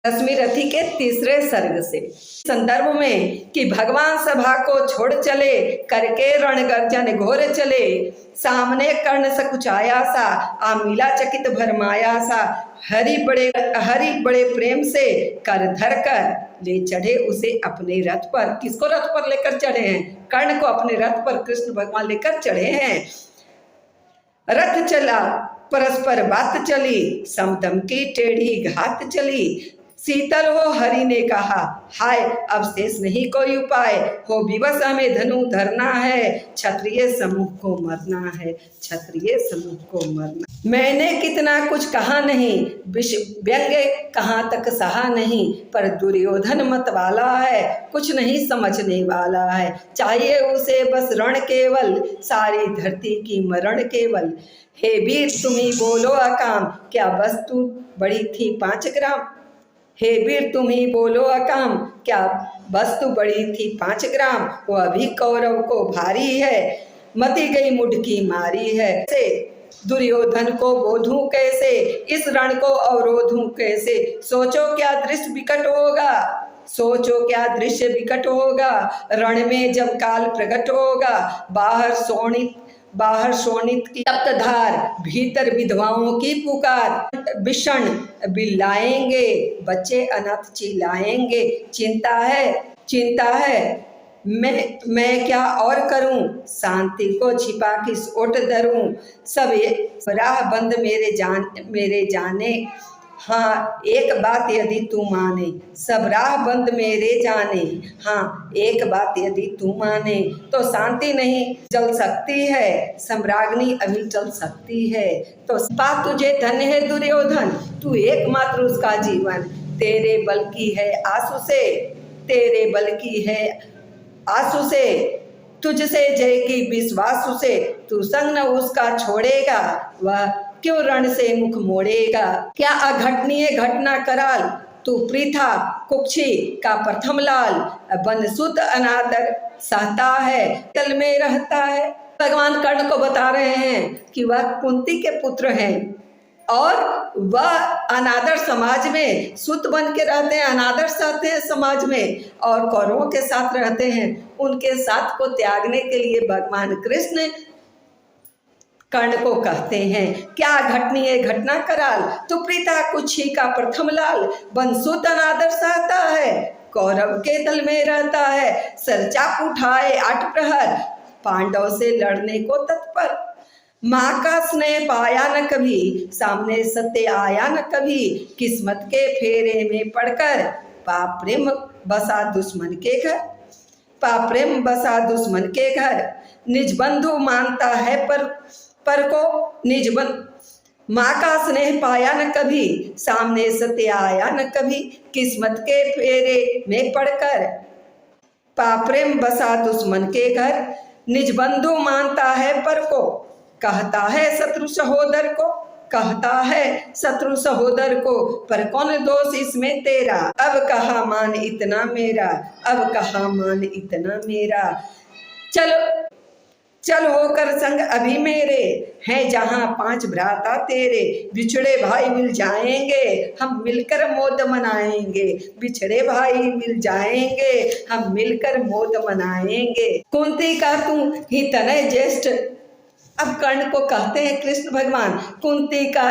दसवीं रथी के तीसरे सर्ग से संदर्भ में कि भगवान सभा को छोड़ चले, करके रण गर्जन घोर चले, सामने कर्ण सकुचाया सा, आमीला चकित भरमाया सा, हरि बड़े प्रेम से कर धर कर ले चढ़े उसे अपने रथ पर। किसको रथ पर लेकर चढ़े हैं? कर्ण को अपने रथ पर कृष्ण भगवान लेकर चढ़े हैं। रथ चला परस्पर बात चली, समदम की टेढ़ी घात चली, शीतल हो हरि ने कहा हाय अब शेष नहीं कोई उपाय, हो विवश हमें धनु धरना है, क्षत्रिय समूह को मरना है, क्षत्रिय समूह को मरना। मैंने कितना कुछ कहा नहीं, व्यंग्य कहाँ तक सहा नहीं, पर दुर्योधन मत वाला है, कुछ नहीं समझने वाला है, चाहिए उसे बस रण केवल, सारी धरती की मरण केवल। हे वीर तुम्ही बोलो अकाम, क्या वस्तु बड़ी थी 5 ग्राम। हे वीर तुम ही बोलो अकाम, क्या वस्तु बड़ी थी 5 ग्राम, वो अभी कौरव को भारी है, मती गई मुढ़की मारी है। से दुर्योधन को बोधूं कैसे, इस रण को अवरोधूं कैसे, सोचो क्या दृश्य विकट होगा, सोचो क्या दृश्य विकट होगा, रण में जब काल प्रकट होगा, बाहर शोणित की तप्त धार, भीतर विधवाओं की पुकार, विषण बिल्लाएंगे, बच्चे अनाथ चिल्लाएंगे, चिंता है मैं क्या और करूं, शांति को छिपा किस ओट धरूं, सब राह बंद मेरे जाने, हाँ एक बात यदि तू माने, सब राह बंद मेरे जाने, हाँ एक बात यदि तू माने, तो शांति नहीं जल सकती है, सम्राग्नि अभी चल सकती है। तो बात तुझे धन्य है दुर्योधन, तू एकमात्र उसका जीवन, तेरे बल की है आंसू से, तेरे बल की है आंसू से, तुझसे जय की विश्वास से, तू संग न उसका छोड़ेगा, वह क्यों रण से मुख मोड़ेगा। क्या अघटनीय घटना कराल, तू प्रीथा कुक्षी का प्रथम लाल, बनसुत अनादर सहता है, तल में रहता है। भगवान कर्ण को बता रहे हैं कि वह कुंती के पुत्र हैं और वह अनादर समाज में सुत बन के रहते हैं, अनादर सहते हैं समाज में, और कौरवों के साथ रहते हैं। उनके साथ को त्यागने के लिए भगवान कृष्ण कर्ण को कहते हैं, क्या घटनीय घटना कराल, तू प्रीता कुक्षी का प्रथम लाल, बंसुत अनादर सहता है, कौरव के दल में रहता है, सरचाप उठाए 8 प्रहर, पांडव से लड़ने को तत्पर, माँ का स्नेह पाया न कभी, सामने सत्य आया न कभी, किस्मत के फेरे में पड़कर, पाप प्रेम बसा दुश्मन के घर, पाप प्रेम बसा दुश्मन के घर, निज बंधु मानता है पर को निज माँ का स्नेह पाया न कभी, सामने सत्य आया न कभी, किस्मत के फेरे में पड़कर, पाप प्रेम बसा दुश्मन के घर, निज बंधु मानता है पर को, कहता है शत्रु सहोदर को, कहता है शत्रु सहोदर को, पर कौन दोष इसमें तेरा, अब कहाँ मान इतना मेरा, अब कहाँ मान इतना मेरा, चल होकर संग अभी मेरे, हैं जहाँ 5 भ्राता तेरे, बिछड़े भाई मिल जाएंगे हम मिलकर मोद मनाएंगे, बिछड़े भाई मिल जाएंगे हम मिलकर मोद मनाएंगे। कुंती का तू ही तनय ज्येष्ठ, अब कर्ण को कहते हैं कृष्ण भगवान, कुंती का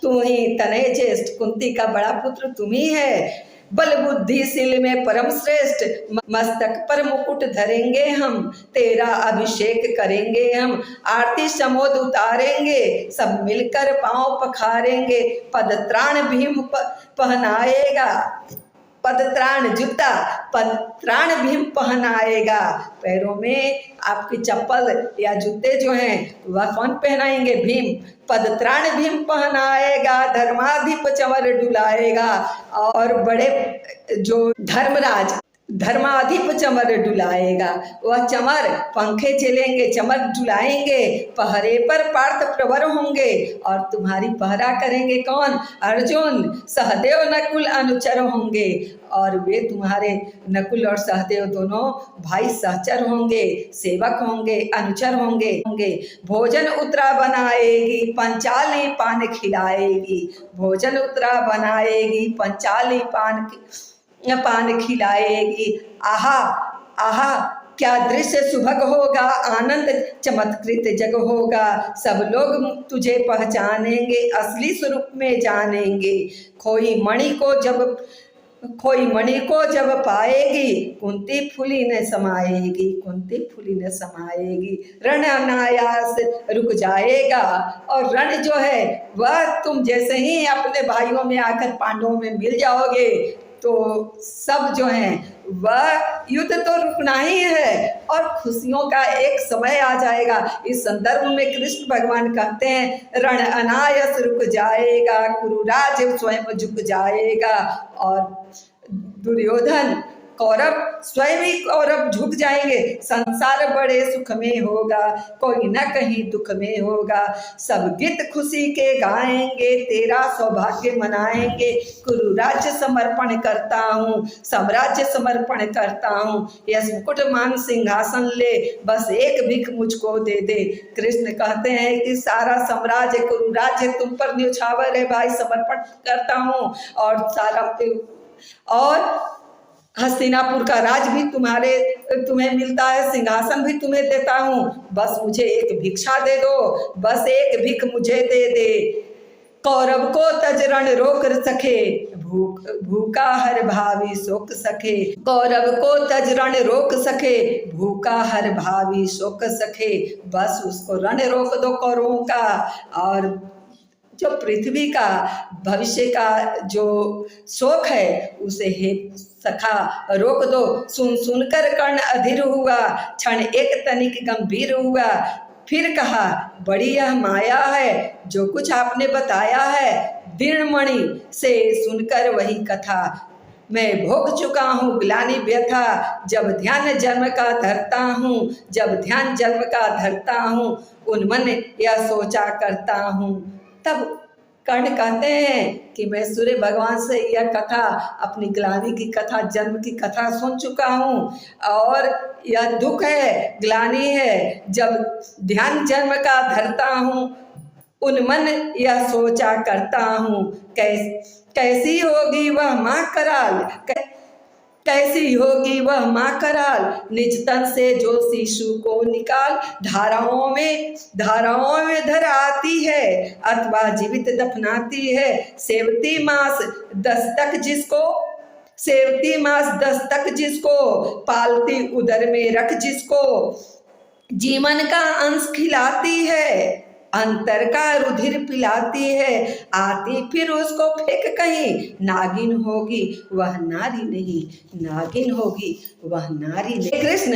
तू ही तनय ज्येष्ठ, कुंती का बड़ा पुत्र तुम ही है, बल बुद्धिशील में परम श्रेष्ठ, मस्तक पर मुकुट धरेंगे हम, तेरा अभिषेक करेंगे हम, आरती समोद उतारेंगे, सब मिलकर पांव पखारेंगे, पदत्राण भीम पहनाएगा, पदत्राण जूता पदत्राण भीम पहनाएगा, पैरों में आपकी चप्पल या जूते जो हैं वह कौन पहनाएंगे? भीम। पदत्राण भीम पहनाएगा, धर्माधिप चंवर डुलाएगा, और बड़े जो धर्मराज धर्माधिप चमर डुलाएगा। वह चमर पंखे चलेंगे, चमर डुलाएंगे, पहरे पर पार्थ प्रवर होंगे। और तुम्हारी पहरा करेंगे कौन? अर्जुन। सहदेव नकुल अनुचर होंगे, और वे तुम्हारे नकुल और सहदेव दोनों भाई सहचर होंगे, सेवक होंगे, अनुचर होंगे। भोजन उतरा बनाएगी, पंचाली पान खिलाएगी। भोजन उतरा बनाएगी, पंचाली पान खिलाएगी। आहा आहा, क्या दृश्य सुभग होगा, आनंद चमत्कृत जग होगा। सब लोग तुझे पहचानेंगे, असली स्वरूप में जानेंगे। खोई मणि को जब पाएगी, कुंती फूली न समाएगी। रण अनायास रुक जाएगा, और रण जो है वह तुम जैसे ही अपने भाइयों में आकर पांडवों में मिल जाओगे, तो सब जो हैं वह युद्ध तो रुकना ही है, और खुशियों का एक समय आ जाएगा। इस संदर्भ में कृष्ण भगवान कहते हैं, रण अनायास रुक जाएगा, कुरुराज स्वयं झुक जाएगा। और दुर्योधन, कौरव स्वयं ही कौरव झुक जाएंगे। संसार बड़े सुख में होगा, कोई न कहीं दुख में होगा। सब गीत खुशी के गाएंगे, तेरा सौभाग्य मनाएंगे। कुरु राज्य समर्पण करता हूँ, साम्राज्य समर्पण करता हूँ। यश मुकुट मान सिंहासन ले, बस एक भीख मुझको दे दे। कृष्ण कहते हैं कि सारा साम्राज्य, कुरु राज्य तुम पर न्यौछावर है भाई, समर्पण करता हूँ। और हस्तिनापुर का राज भी तुम्हें मिलता है, सिंहासन भी तुम्हें देता हूँ। बस मुझे एक भिक्षा दे दो, बस एक भिख मुझे दे दे। कौरव को तज रण रोक सके, भूखा हर भावी शोक सके। कौरव को तज रण रोक सके, भूखा हर भावी शोक सके। बस उसको रण रोक दो कौरवों का, और जो पृथ्वी का भविष्य का जो शोक है उसे हे सखा रोक दो। सुनकर कर्ण अधीर हुआ, क्षण एक तनिक गंभीर हुआ। फिर कहा, बड़ी यह माया है जो कुछ आपने बताया है। दृढ़मणि से सुनकर वही कथा, मैं भोग चुका हूँ ग्लानि व्यथा। जब ध्यान जन्म का धरता हूँ, उन्मन यह सोचा करता हूँ। तब कर्ण कहते हैं कि मैं सूर्य भगवान से यह कथा, अपनी ग्लानि की कथा, जन्म की कथा सुन चुका हूँ, और यह दुख है, ग्लानि है। जब ध्यान जन्म का धरता हूँ, उन्मन यह सोचा करता हूँ। कैसी होगी वह माँ कराल, कैसी होगी वह माँ कराल। निज तन से जो शिशु को निकाल, धाराओं में धर आती है, अथवा जीवित दफनाती है। सेवती मास दस्तक जिसको, पालती उदर में रख जिसको, जीवन का अंश खिलाती है, अंतर का रुधिर पिलाती है। आती फिर उसको फेंक कहीं, नागिन होगी वह नारी नहीं। कृष्ण,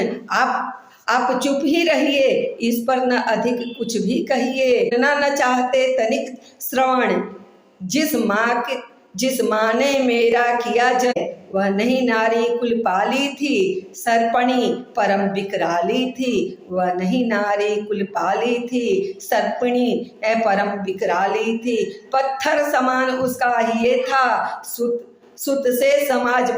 आप चुप ही रहिए, इस पर न अधिक कुछ भी कहिए। न चाहते तनिक श्रवण, जिस माँ ने मेरा किया जय, वह नहीं नारी कुल पाली थी। सर्पणी परम विकराली थी, वह नहीं नारी कुल पाली थी। सर्पिणी परम विकराली थी, पत्थर समान उसका ये था। सुत से समाज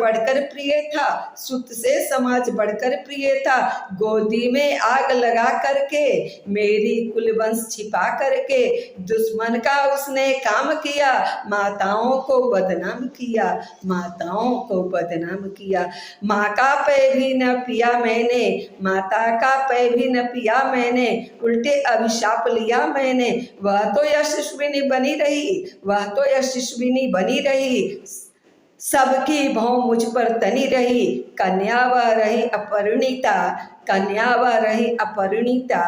बढ़कर प्रिय था। गोदी में आग लगा करके, मेरी कुलवंश छिपा करके, दुश्मन का उसने काम किया, माताओं को बदनाम किया। माँ का पैर भी न पिया मैंने, माता का पैर भी न पिया मैंने, उल्टे अभिशाप लिया मैंने। वह तो यशस्विनी बनी रही, सबकी भौं मुझ पर तनी रही। कन्या वह रही अपरिणीता, कन्या व रही अपरिणीता,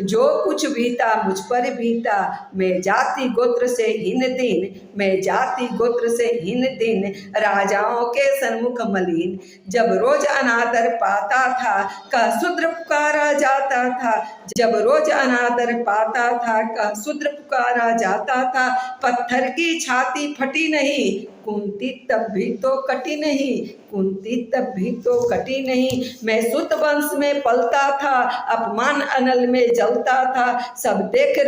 जो कुछ बीता मुझ पर बीता, मैं जाति गोत्र से हीन दीन, मैं जाति गोत्र से हीन दीन, राजाओं के सन्मुख मलिन। जब रोज अनादर पाता था, कह शूद्र पुकारा जाता था, जब रोज अनादर पाता था, कह शूद्र पुकारा जाता था। पत्थर की छाती फटी नहीं, कुंती तब भी तो कटी नहीं, कुंती तब भी तो कटी नहीं। मैं सुत वंश में पलता था, अपमान अनल में जलता था, सब देख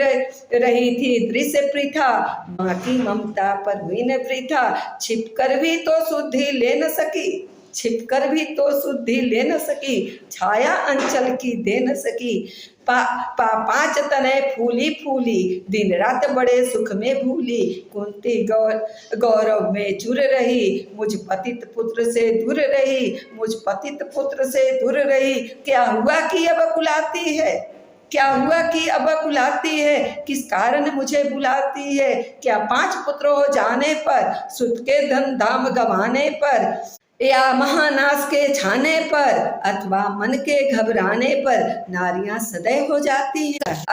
रही थी दृश्य प्रथा, माँ की ममता पर हुई न वृथा। छिप कर भी तो शुद्धि ले न सकी, छिप कर भी तो शुद्धि ले न सकी, छाया अंचल की दे न सकी। पांच तनय फूली फूली, दिन रात बड़े सुख में भूली, कुंती गौरव में चुर रही, मुझ पतित पुत्र से दूर रही, मुझ पतित पुत्र से दूर रही। क्या हुआ कि अब कुलाती है, क्या हुआ कि अब कुलाती है, किस कारण मुझे बुलाती है। क्या 5 पुत्र हो जाने पर, सुत के धन धाम गंवाने पर, या महानाश के छाने पर, अथवा मन के घबराने पर नारियां सदैव हो जाती हैं।